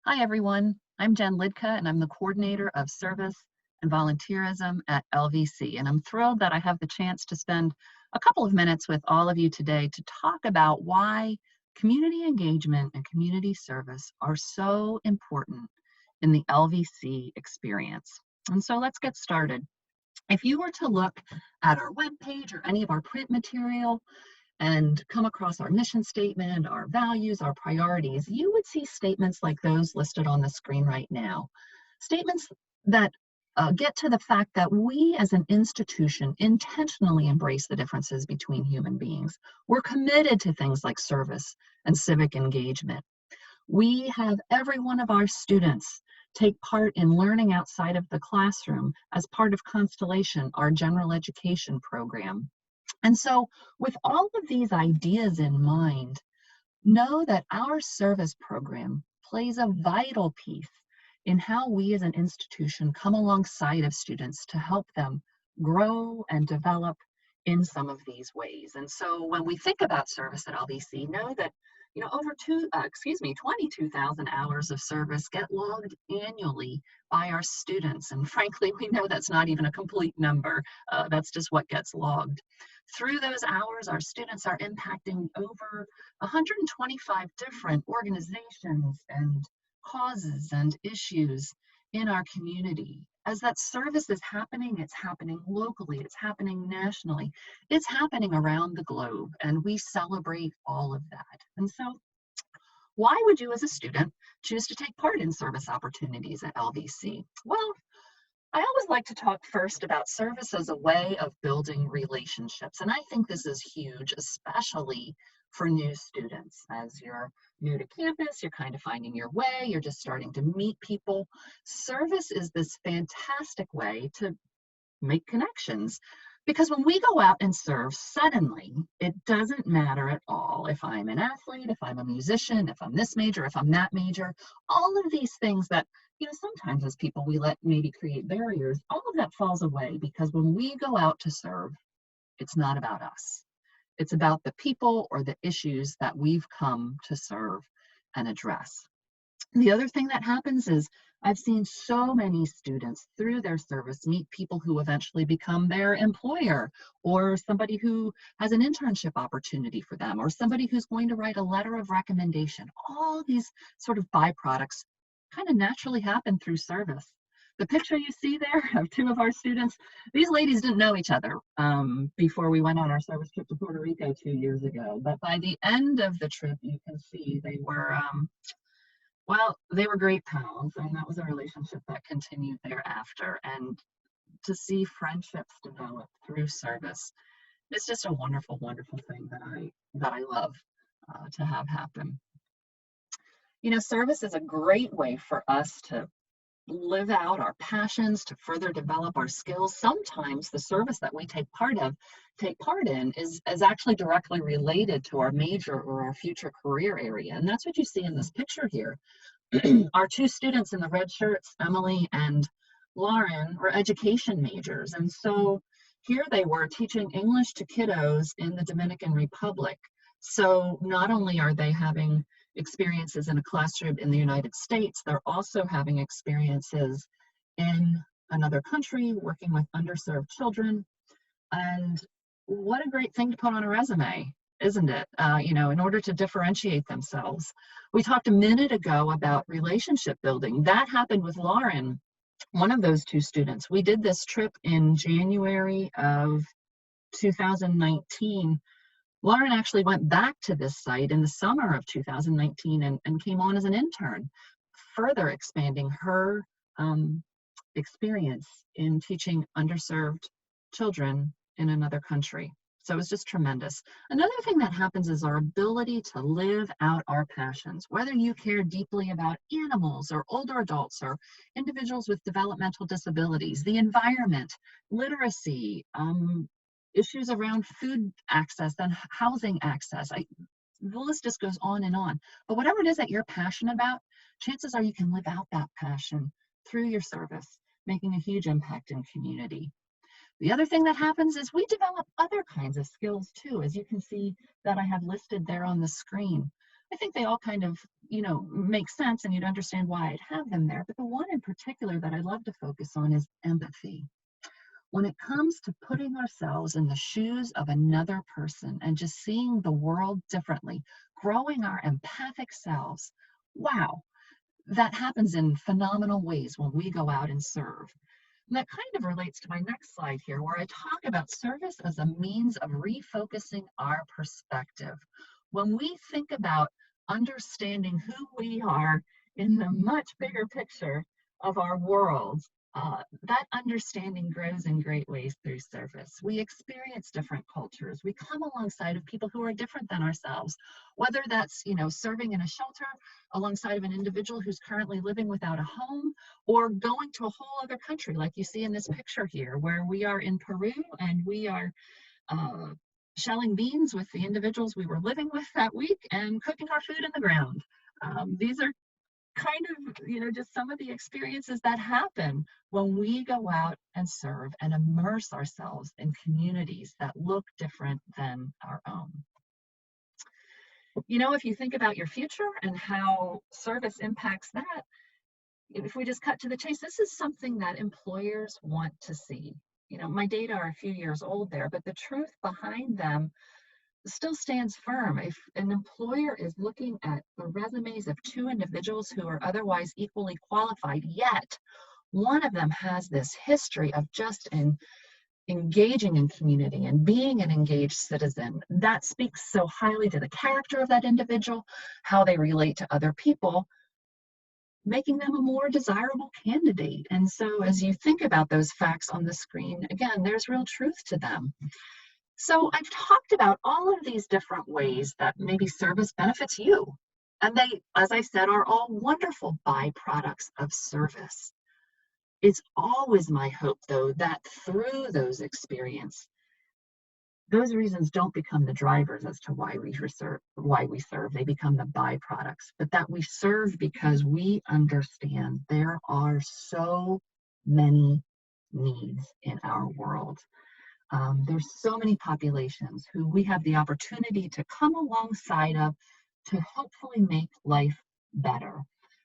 Hi, everyone. I'm Jen Lidka, and I'm the coordinator of service and volunteerism at LVC. And I'm thrilled that I have the chance to spend a couple of minutes with all of you today to talk about why community engagement and community service are so important in the LVC experience. And so let's get started. If you were to look at our webpage or any of our print material, and come across our mission statement, our values, our priorities, you would see statements like those listed on the screen right now. Statements that get to the fact that we as an institution intentionally embrace the differences between human beings. We're committed to things like service and civic engagement. We have every one of our students take part in learning outside of the classroom as part of Constellation, our general education program. And so with all of these ideas in mind, know that our service program plays a vital piece in how we as an institution come alongside of students to help them grow and develop in some of these ways. And so when we think about service at LVC, know that over 22,000 hours of service get logged annually by our students. And frankly, we know that's not even a complete number. That's just what gets logged. Through those hours, our students are impacting over 125 different organizations and causes and issues in our community. As that service is happening, it's happening locally, it's happening nationally, it's happening around the globe, and we celebrate all of that. And so, why would you as a student choose to take part in service opportunities at LVC? Well, I always like to talk first about service as a way of building relationships. And I think this is huge, especially for new students. As you're new to campus, you're kind of finding your way, you're just starting to meet people. Service is this fantastic way to make connections. Because when we go out and serve, suddenly it doesn't matter at all if I'm an athlete, if I'm a musician, if I'm this major, if I'm that major, all of these things that, sometimes as people we let maybe create barriers, all of that falls away because when we go out to serve, it's not about us. It's about the people or the issues that we've come to serve and address. The other thing that happens is I've seen so many students through their service meet people who eventually become their employer, or somebody who has an internship opportunity for them, or somebody who's going to write a letter of recommendation. All these sort of byproducts kind of naturally happen through service. The picture you see there of two of our students, these ladies didn't know each other before we went on our service trip to Puerto Rico 2 years ago. But by the end of the trip, you can see they were they were great pals, and that was a relationship that continued thereafter. And to see friendships develop through service is just a wonderful, wonderful thing that I love to have happen. Service is a great way for us to live out our passions, to further develop our skills. Sometimes the service that we take part in is actually directly related to our major or our future career area. And that's what you see in this picture here. Our two students in the red shirts, Emily and Lauren, were education majors. And so here they were teaching English to kiddos in the Dominican Republic. So not only are they having experiences in a classroom in the United States, they're also having experiences in another country, working with underserved children. And what a great thing to put on a resume, isn't it? In order to differentiate themselves. We talked a minute ago about relationship building. That happened with Lauren, one of those two students. We did this trip in January of 2019. Lauren actually went back to this site in the summer of 2019 and came on as an intern, further expanding her experience in teaching underserved children in another country. So it was just tremendous. Another thing that happens is our ability to live out our passions, whether you care deeply about animals or older adults or individuals with developmental disabilities, the environment, literacy, issues around food access and housing access. The list just goes on and on. But whatever it is that you're passionate about, chances are you can live out that passion through your service, making a huge impact in community. The other thing that happens is we develop other kinds of skills too, as you can see that I have listed there on the screen. I think they all kind of, make sense, and you'd understand why I'd have them there. But the one in particular that I love to focus on is empathy. When it comes to putting ourselves in the shoes of another person and just seeing the world differently, growing our empathic selves, wow, that happens in phenomenal ways when we go out and serve. And that kind of relates to my next slide here, where I talk about service as a means of refocusing our perspective. When we think about understanding who we are in the much bigger picture of our world, that understanding grows in great ways through service. We experience different cultures. We come alongside of people who are different than ourselves, whether that's, serving in a shelter alongside of an individual who's currently living without a home, or going to a whole other country, like you see in this picture here, where we are in Peru and we are uh, shelling beans with the individuals we were living with that week and cooking our food in the ground. These are kind of, just some of the experiences that happen when we go out and serve and immerse ourselves in communities that look different than our own. If you think about your future and how service impacts that, if we just cut to the chase, this is something that employers want to see. My data are a few years old there, but the truth behind them still stands firm. If an employer is looking at the resumes of two individuals who are otherwise equally qualified, yet one of them has this history of just engaging in community and being an engaged citizen, that speaks so highly to the character of that individual, how they relate to other people, making them a more desirable candidate. And so as you think about those facts on the screen, again, there's real truth to them. So I've talked about all of these different ways that maybe service benefits you. And they, as I said, are all wonderful byproducts of service. It's always my hope, though, that through those experiences, those reasons don't become the drivers as to why we serve. They become the byproducts, but that we serve because we understand there are so many needs in our world. There's so many populations who we have the opportunity to come alongside of to hopefully make life better.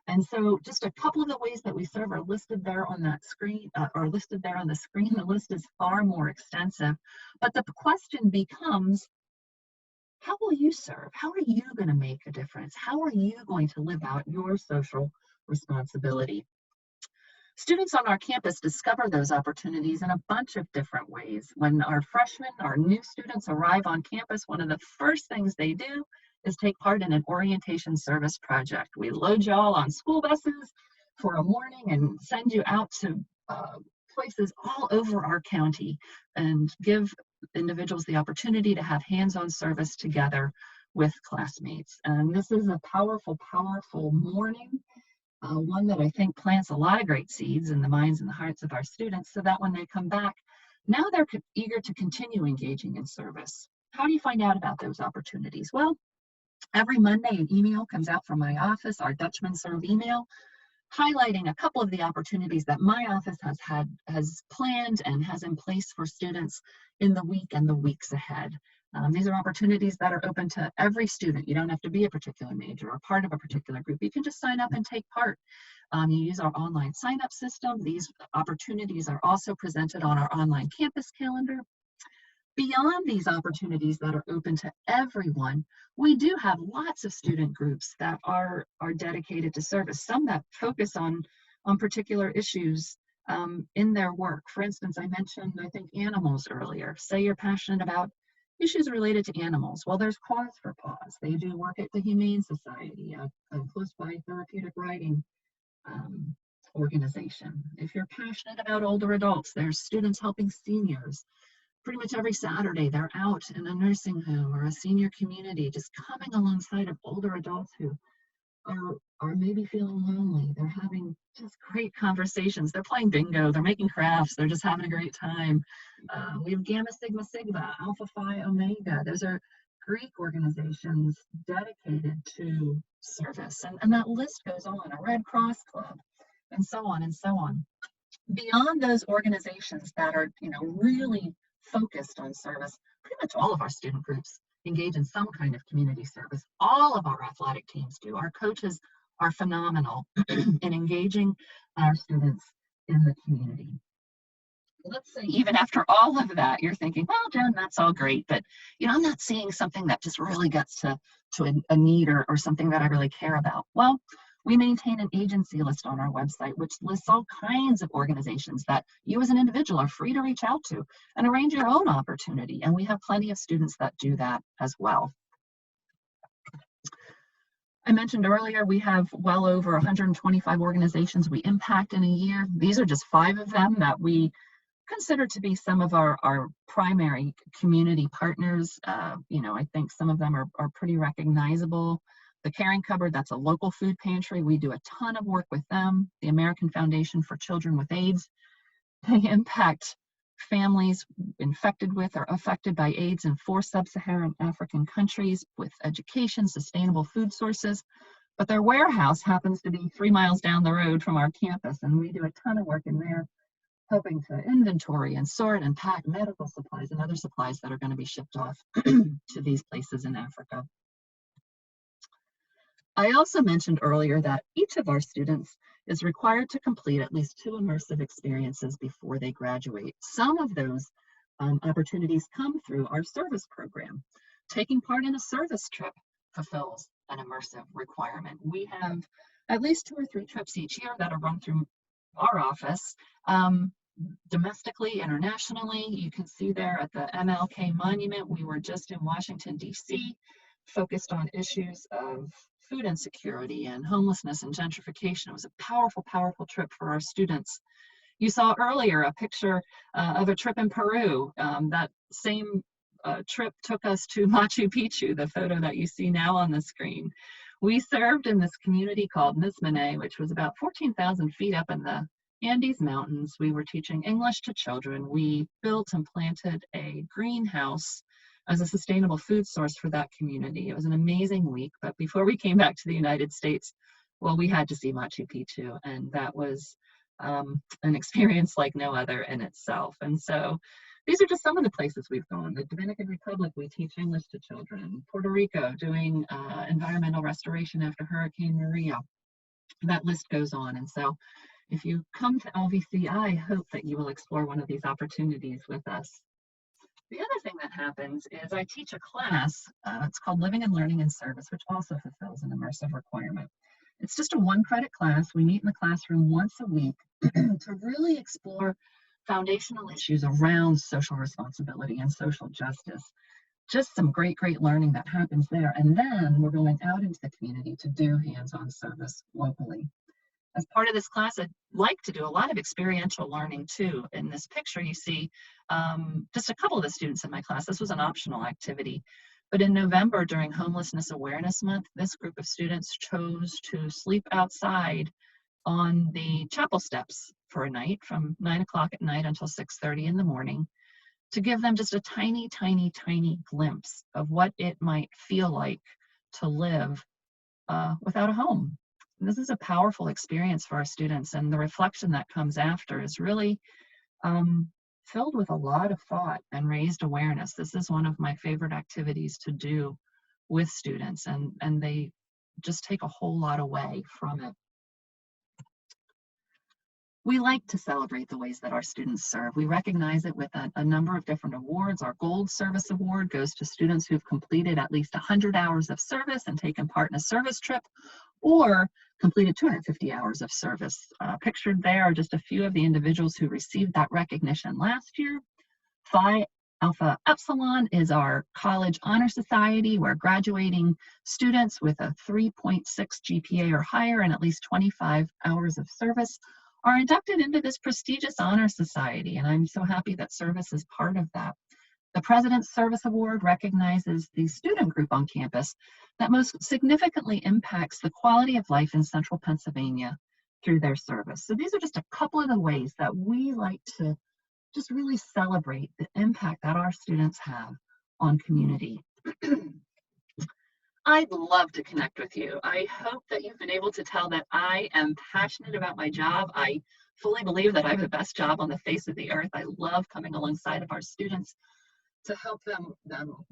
And so just a couple of the ways that we serve are listed there on that screen, or listed there on the screen. The list is far more extensive, but the question becomes, how will you serve? How are you going to make a difference? How are you going to live out your social responsibility? Students on our campus discover those opportunities in a bunch of different ways. When our freshmen, our new students arrive on campus, one of the first things they do is take part in an orientation service project. We load y'all on school buses for a morning and send you out to places all over our county and give individuals the opportunity to have hands-on service together with classmates. And this is a powerful, powerful morning. One that I think plants a lot of great seeds in the minds and the hearts of our students, so that when they come back, now they're eager to continue engaging in service. How do you find out about those opportunities? Well, every Monday an email comes out from my office, our Dutchman Serve email, highlighting a couple of the opportunities that my office has planned and has in place for students in the week and the weeks ahead. These are opportunities that are open to every student. You don't have to be a particular major or part of a particular group. You can just sign up and take part. You use our online sign-up system. These opportunities are also presented on our online campus calendar. Beyond these opportunities that are open to everyone, we do have lots of student groups that are dedicated to service, some that focus on particular issues in their work. For instance, I mentioned, I think, animals earlier. Say you're passionate about issues related to animals. Well, there's Cause for Paws. They do work at the Humane Society, a close by therapeutic riding organization. If you're passionate about older adults, there's Students Helping Seniors. Pretty much every Saturday, they're out in a nursing home or a senior community, just coming alongside of older adults who are maybe feeling lonely. They're having just great conversations. They're playing bingo, they're making crafts, they're just having a great time. We have Gamma Sigma Sigma, Alpha Phi Omega. Those are Greek organizations dedicated to service. And that list goes on, a Red Cross Club, and so on and so on. Beyond those organizations that are, really focused on service, pretty much all of our student groups, engage in some kind of community service. All of our athletic teams do. Our coaches are phenomenal in engaging our students in the community. Let's say even after all of that, you're thinking, well, Jen, that's all great, but I'm not seeing something that just really gets to a need or something that I really care about. Well, we maintain an agency list on our website, which lists all kinds of organizations that you as an individual are free to reach out to and arrange your own opportunity. And we have plenty of students that do that as well. I mentioned earlier, we have well over 125 organizations we impact in a year. These are just 5 of them that we consider to be some of our primary community partners. I think some of them are pretty recognizable. The Caring Cupboard, that's a local food pantry. We do a ton of work with them. The American Foundation for Children with AIDS, they impact families infected with or affected by AIDS in 4 sub-Saharan African countries with education, sustainable food sources. But their warehouse happens to be 3 miles down the road from our campus, and we do a ton of work in there, helping to inventory and sort and pack medical supplies and other supplies that are going to be shipped off to these places in Africa. I also mentioned earlier that each of our students is required to complete at least 2 immersive experiences before they graduate. Some of those opportunities come through our service program. Taking part in a service trip fulfills an immersive requirement. We have at least 2 or 3 trips each year that are run through our office, domestically, internationally. You can see there at the MLK Monument, we were just in Washington, D.C., focused on issues of food insecurity and homelessness and gentrification. It was a powerful, powerful trip for our students. You saw earlier a picture of a trip in Peru. That same trip took us to Machu Picchu, the photo that you see now on the screen. We served in this community called Mismene, which was about 14,000 feet up in the Andes Mountains. We were teaching English to children. We built and planted a greenhouse as a sustainable food source for that community. It was an amazing week, but before we came back to the United States, well, we had to see Machu Picchu, and that was an experience like no other in itself. And so these are just some of the places we've gone. The Dominican Republic, we teach English to children. Puerto Rico, doing environmental restoration after Hurricane Maria. That list goes on. And so if you come to LVC, I hope that you will explore one of these opportunities with us. The other thing that happens is I teach a class, it's called Living and Learning in Service, which also fulfills an immersive requirement. It's just a 1-credit class. We meet in the classroom once a week to really explore foundational issues around social responsibility and social justice. Just some great, great learning that happens there. And then we're going out into the community to do hands-on service locally. As part of this class, I'd like to do a lot of experiential learning too. In this picture, you see just a couple of the students in my class. This was an optional activity. But in November, during Homelessness Awareness Month, this group of students chose to sleep outside on the chapel steps for a night from 9 o'clock at night until 6:30 in the morning, to give them just a tiny, tiny, tiny glimpse of what it might feel like to live without a home. And this is a powerful experience for our students, and the reflection that comes after is really filled with a lot of thought and raised awareness. This is one of my favorite activities to do with students, and they just take a whole lot away from it. We like to celebrate the ways that our students serve. We recognize it with a number of different awards. Our Gold Service Award goes to students who've completed at least 100 hours of service and taken part in a service trip, or completed 250 hours of service. Pictured there are just a few of the individuals who received that recognition last year. Phi Alpha Epsilon is our college honor society, where graduating students with a 3.6 GPA or higher and at least 25 hours of service are inducted into this prestigious honor society, and I'm so happy that service is part of that. The President's Service Award recognizes the student group on campus that most significantly impacts the quality of life in central Pennsylvania through their service. So these are just a couple of the ways that we like to just really celebrate the impact that our students have on community. I'd love to connect with you. I hope that you've been able to tell that I am passionate about my job. I fully believe that I have the best job on the face of the earth. I love coming alongside of our students to help them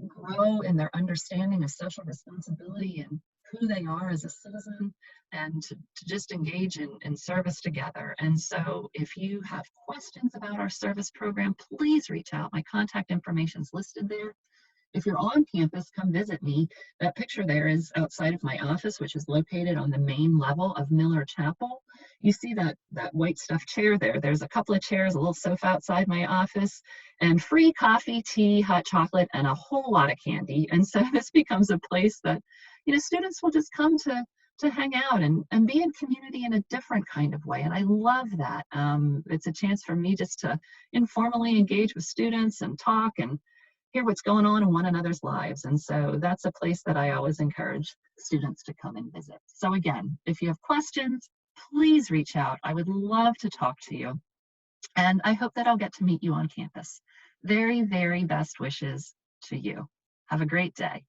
grow in their understanding of social responsibility and who they are as a citizen, and to just engage in service together. And so if you have questions about our service program, please reach out. My contact information is listed there. If you're on campus, come visit me. That picture there is outside of my office, which is located on the main level of Miller Chapel. You see that white stuffed chair there. There's a couple of chairs, a little sofa outside my office, and free coffee, tea, hot chocolate, and a whole lot of candy. And so this becomes a place that, students will just come to hang out and be in community in a different kind of way. And I love that. It's a chance for me just to informally engage with students and talk and hear what's going on in one another's lives. And so that's a place that I always encourage students to come and visit. So again, if you have questions, please reach out. I would love to talk to you. And I hope that I'll get to meet you on campus. Very, very best wishes to you. Have a great day.